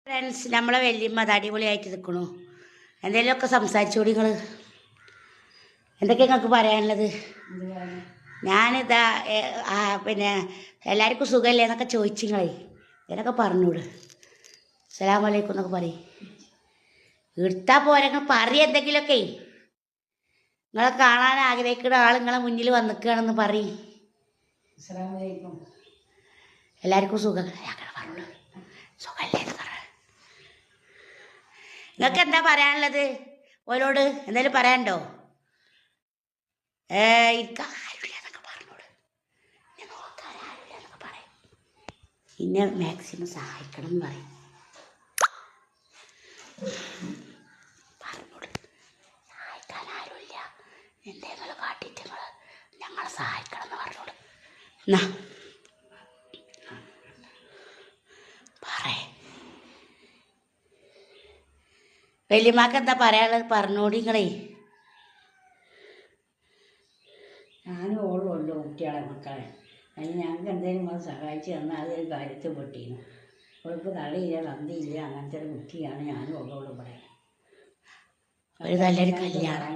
Friends, നമ്മളെ വല്യമ്മ അത് അടിപൊളിയായിട്ട് നിൽക്കണു. എന്തെങ്കിലുമൊക്കെ സംസാരിച്ചോടി നിങ്ങൾ. എന്തൊക്കെയാണ് നിങ്ങൾക്ക് പറയാനുള്ളത്? ഞാനിതാ പിന്നെ എല്ലാവർക്കും സുഖമല്ലേ എന്നൊക്കെ ചോദിച്ചിങ്ങളെ ഇതിനൊക്കെ പറഞ്ഞൂട്. അസ്സലാമു അലൈക്കും എന്നൊക്കെ പറയും. എടുത്താൽ പോരെ, നിങ്ങൾ പറയും എന്തെങ്കിലുമൊക്കെ. നിങ്ങളെ കാണാൻ ആഗ്രഹിക്കുന്ന ആൾ നിങ്ങളെ മുന്നിൽ വന്നിക്കുകയാണെന്ന് പറയും. എല്ലാവർക്കും സുഖം പറഞ്ഞോളൂ. സുഖമല്ലേ എന്ന് പറ. നിങ്ങൾക്ക് എന്താ പറയാനുള്ളത്? ഓരോട് എന്തെങ്കിലും പറയാനുണ്ടോ? എനിക്ക് ആരുമില്ല എന്നൊക്കെ പറഞ്ഞോട്. നോക്കാൻ ആരുമില്ല എന്നൊക്കെ പറയും. പിന്നെ മാക്സിമം സഹായിക്കണം എന്ന് പറയും. പറഞ്ഞോട്. സഹായിക്കാൻ ആരുമില്ല, എന്തെങ്കിലും കാട്ടിയിട്ട് ഞങ്ങളെ സഹായിക്കണം എന്ന് പറഞ്ഞോട്. എന്നാ വലിയമാക്ക് എന്താ പറയാനുള്ളത്? പറഞ്ഞോടി നിങ്ങളെ. ഞാനും ഓളും ഉള്ളു കുട്ടികളെ മക്കളെ. അതിന് ഞങ്ങൾക്ക് എന്തെങ്കിലും അത് സഹായിച്ച് തന്നാൽ അതൊരു കാര്യത്തിൽ പൊട്ടിയിരുന്നു. അവൾക്ക് തള്ളിയില്ല തന്തിയില്ല, അങ്ങനത്തെ ഒരു കുട്ടിയാണ് ഞാനും ഉള്ളോളും പറയാം. ഒരു നല്ലൊരു കല്യാണം